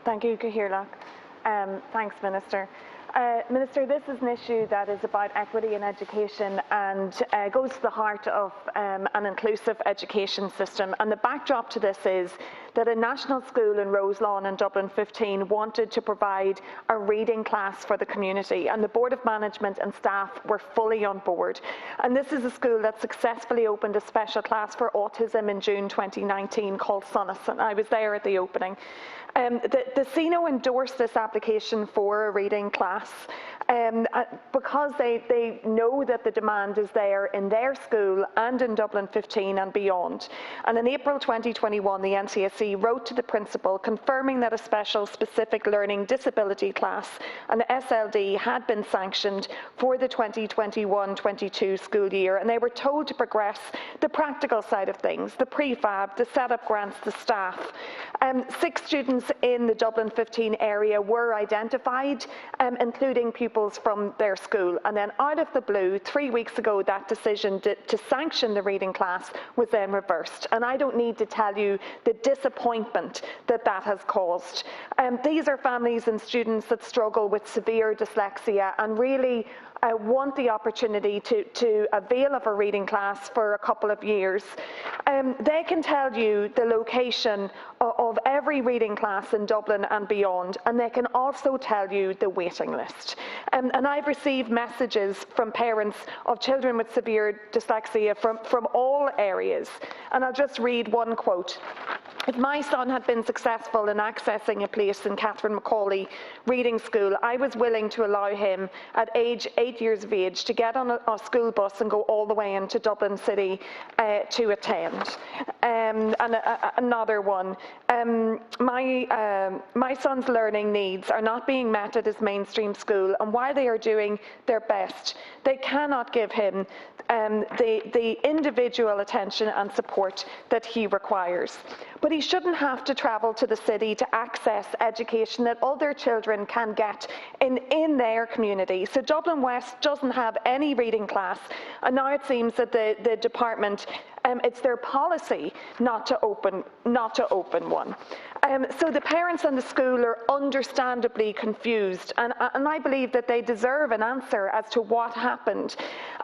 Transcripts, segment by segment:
Thank you, Cathaoirleach. Thanks, Minister. Minister, this is an issue that is about equity in education and goes to the heart of an inclusive education system. And the backdrop to this is that a national school in Roselawn in Dublin 15 wanted to provide a reading class for the community, and the Board of Management and staff were fully on board. And this is a school that successfully opened a special class for autism in June 2019 called Sonus, and I was there at the opening. The CINO endorsed this application for a reading class because they know that the demand is there in their school and in Dublin 15 and beyond. And in April 2021, the NCSE wrote to the principal confirming that a special specific learning disability class, an SLD, had been sanctioned for the 2021-22 school year, and they were told to progress the practical side of things, the prefab, the setup grants, the staff. 6 students in the Dublin 15 area were identified, including pupils from their school. And then out of the blue, 3 weeks ago, that decision to sanction the reading class was then reversed. And I don't need to tell you the disappointment that that has caused. These are families and students that struggle with severe dyslexia and really want the opportunity to avail of a reading class for a couple of years. They can tell you the location of every reading class in Dublin and beyond, and they can also tell you the waiting list. And I've received messages from parents of children with severe dyslexia from all areas. And I'll just read one quote. If my son had been successful in accessing a place in Catherine Macaulay Reading School, I was willing to allow him at age 8 years of age to get on a school bus and go all the way into Dublin City to attend. And another one, my son's learning needs are not being met at his mainstream school, and while they are doing their best, they cannot give him the individual attention and support that he requires. But he shouldn't have to travel to the city to access education that other children can get in their community. So Dublin West doesn't have any reading class, and now it seems that the department, it's their policy not to open one. So the parents and the school are understandably confused, and I believe that they deserve an answer as to what happened.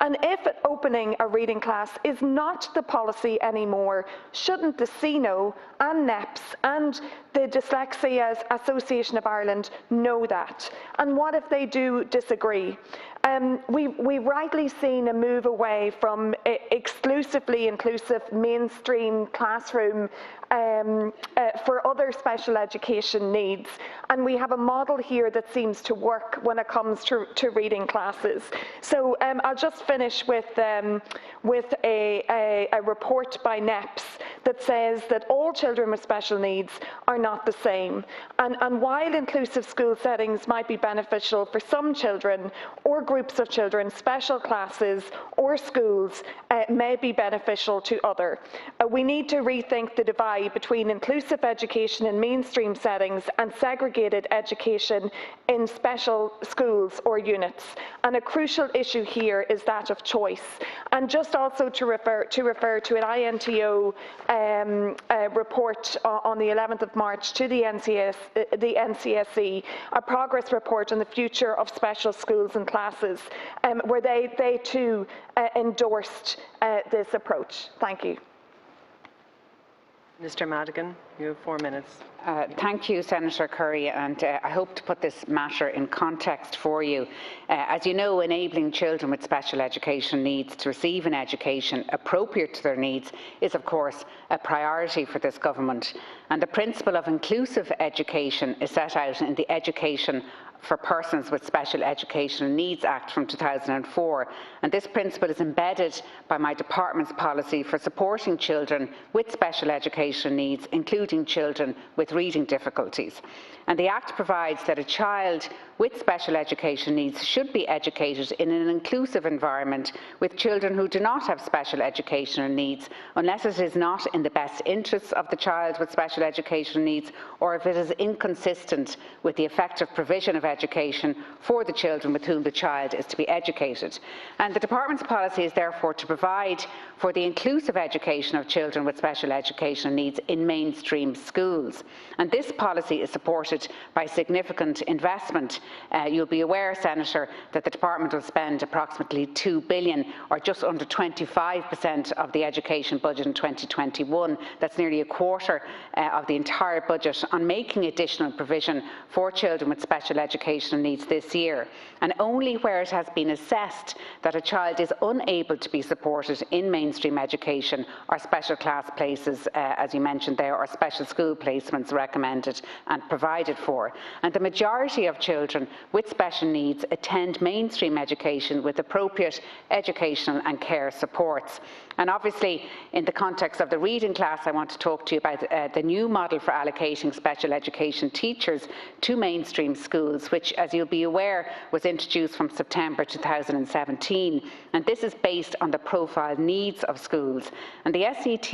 And if opening a reading class is not the policy anymore, shouldn't the CINO and NEPS and the Dyslexia Association of Ireland know that? And what if they do disagree? We've rightly seen a move away from exclusively inclusive mainstream classroom for other special education needs, and we have a model here that seems to work when it comes to reading classes. So I'll just finish with a report by NEPS that says that all children with special needs are not the same, and while inclusive school settings might be beneficial for some children or groups of children, special classes or schools may be beneficial to others. We need to rethink the divide between inclusive education in mainstream settings and segregated education in special schools or units. And a crucial issue here is that of choice. And just also to refer to an INTO report on the 11th of March to the NCSE, a progress report on the future of special schools and classes, where they too endorsed this approach. Thank you. Mr. Madigan, you have 4 minutes. Thank you, Senator Currie, and I hope to put this matter in context for you. As you know, enabling children with special education needs to receive an education appropriate to their needs is, of course, a priority for this government. And the principle of inclusive education is set out in the Education for Persons with Special Educational Needs Act from 2004, and this principle is embedded by my department's policy for supporting children with special educational needs, including children with reading difficulties. And the Act provides that a child with special education needs should be educated in an inclusive environment with children who do not have special educational needs, unless it is not in the best interests of the child with special educational needs, or if it is inconsistent with the effective provision of education for the children with whom the child is to be educated. And the Department's policy is therefore to provide for the inclusive education of children with special educational needs in mainstream schools. And this policy is supported by significant investment. You'll be aware, Senator, that the Department will spend approximately £2 billion, or just under 25% of the education budget in 2021. That's nearly a quarter of the entire budget on making additional provision for children with special educational needs this year. And only where it has been assessed that a child is unable to be supported in mainstream education or special class places, as you mentioned there, or special school placements recommended and provided for. And the majority of children with special needs attend mainstream education with appropriate educational and care supports. And obviously, in the context of the reading class, I want to talk to you about the new model for allocating special education teachers to mainstream schools, which, as you'll be aware, was introduced from September 2017. And this is based on the profile needs of schools. And the SET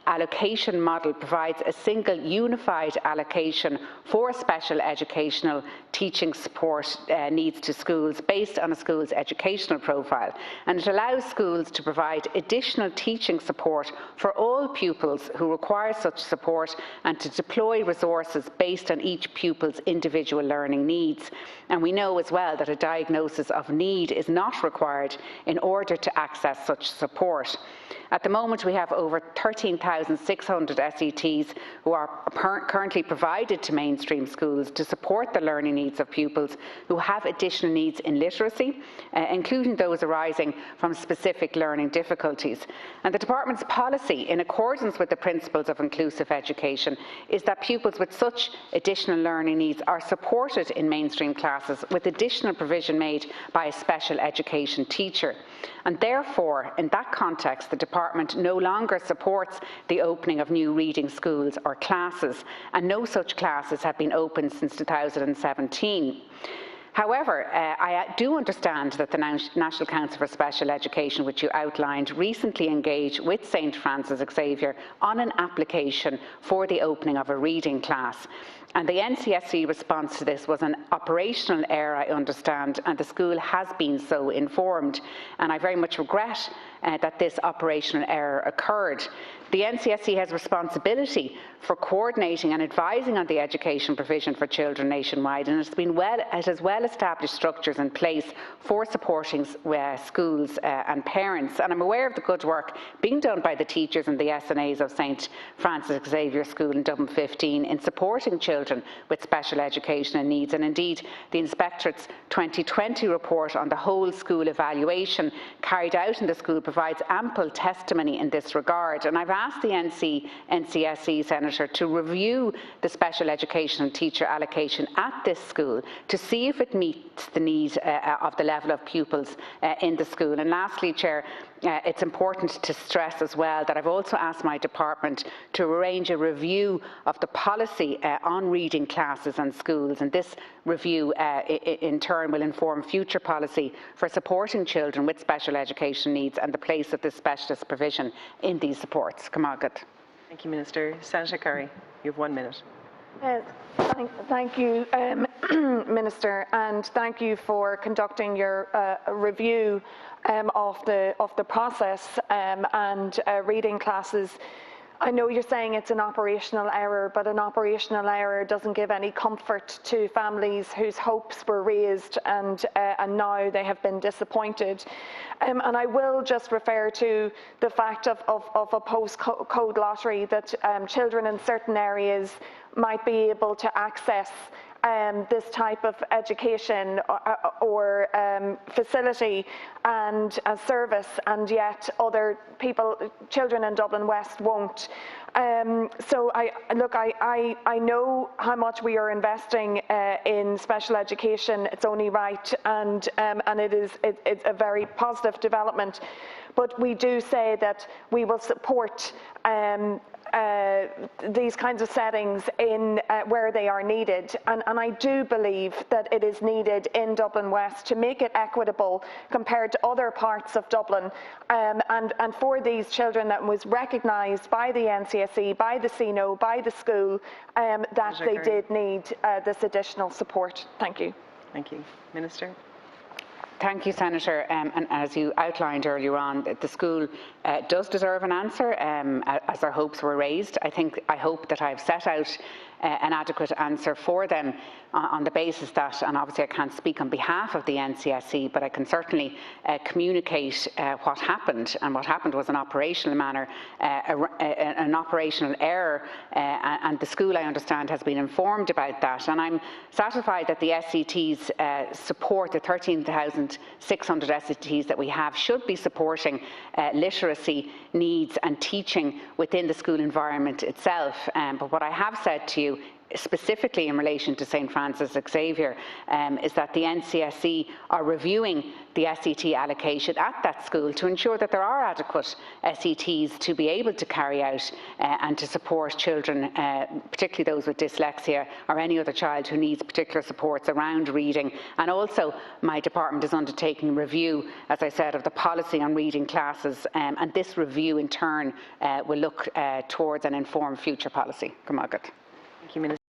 allocation model provides a single unified allocation for special educational teaching support needs to schools based on a school's educational profile. And it allows schools to provide additional teaching support for all pupils who require such support and to deploy resources based on each pupil's individual learning needs. And we know as well that a diagnosis of need is not required in order to access such support. At the moment, we have over 13,600 SETs who are currently provided to mainstream schools to support the learning needs of pupils who have additional needs in literacy, including those arising from specific learning difficulties. And the Department's policy, in accordance with the principles of inclusive education, is that pupils with such additional learning needs are supported in mainstream classes with additional provision made by a special education teacher. And therefore, in that context, the Department no longer supports the opening of new reading schools or classes, and no such classes have been opened since 2017. However, I do understand that the National Council for Special Education, which you outlined, recently engaged with St Francis Xavier on an application for the opening of a reading class. And the NCSE response to this was an operational error, I understand, and the school has been so informed. And I very much regret that this operational error occurred. The NCSE has responsibility for coordinating and advising on the education provision for children nationwide, and it has well-established structures in place for supporting schools and parents. And I'm aware of the good work being done by the teachers and the SNAs of St Francis Xavier School in Dublin 15 in supporting children with special educational needs. And indeed, the Inspectorate's 2020 report on the whole school evaluation carried out in the school provides ample testimony in this regard. And I've asked the NCSE, Senator, to review the special educational teacher allocation at this school to see if it meets the need of the level of pupils in the school. And lastly, Chair, it's important to stress as well that I've also asked my department to arrange a review of the policy on reading classes and schools, and this review in turn will inform future policy for supporting children with special education needs and the place of this specialist provision in these supports. Thank you, Minister. Senator Currie, you have 1 minute. Thank you, Minister, and thank you for conducting your review of the process and reading classes. I know you're saying it's an operational error, but an operational error doesn't give any comfort to families whose hopes were raised and now they have been disappointed. And I will just refer to the fact of a postcode lottery that children in certain areas might be able to access this type of education or facility and service, and yet other children in Dublin West won't. So I know how much we are investing in special education. It's only right, and it's a very positive development. But we do say that we will support these kinds of settings in where they are needed, and I do believe that it is needed in Dublin West to make it equitable compared to other parts of Dublin, and for these children that was recognised by the NCSE, by the CNO, by the school, that they did need this additional support. Thank you. Thank you. Minister? Thank you, Senator. And as you outlined earlier on, the school does deserve an answer, as their hopes were raised. I hope that I've set out an adequate answer for them on the basis that, and obviously I can't speak on behalf of the NCSE, but I can certainly communicate what happened. And what happened was an operational an operational error, and the school, I understand, has been informed about that. And I'm satisfied that the SETs support the 13,600 SETs that we have should be supporting literacy needs and teaching within the school environment itself. But what I have said to you, specifically in relation to St Francis Xavier, is that the NCSE are reviewing the SET allocation at that school to ensure that there are adequate SETs to be able to carry out and to support children, particularly those with dyslexia or any other child who needs particular supports around reading. And also my department is undertaking a review, as I said, of the policy on reading classes, and this review in turn will look towards and inform future policy. Thank you, Minister.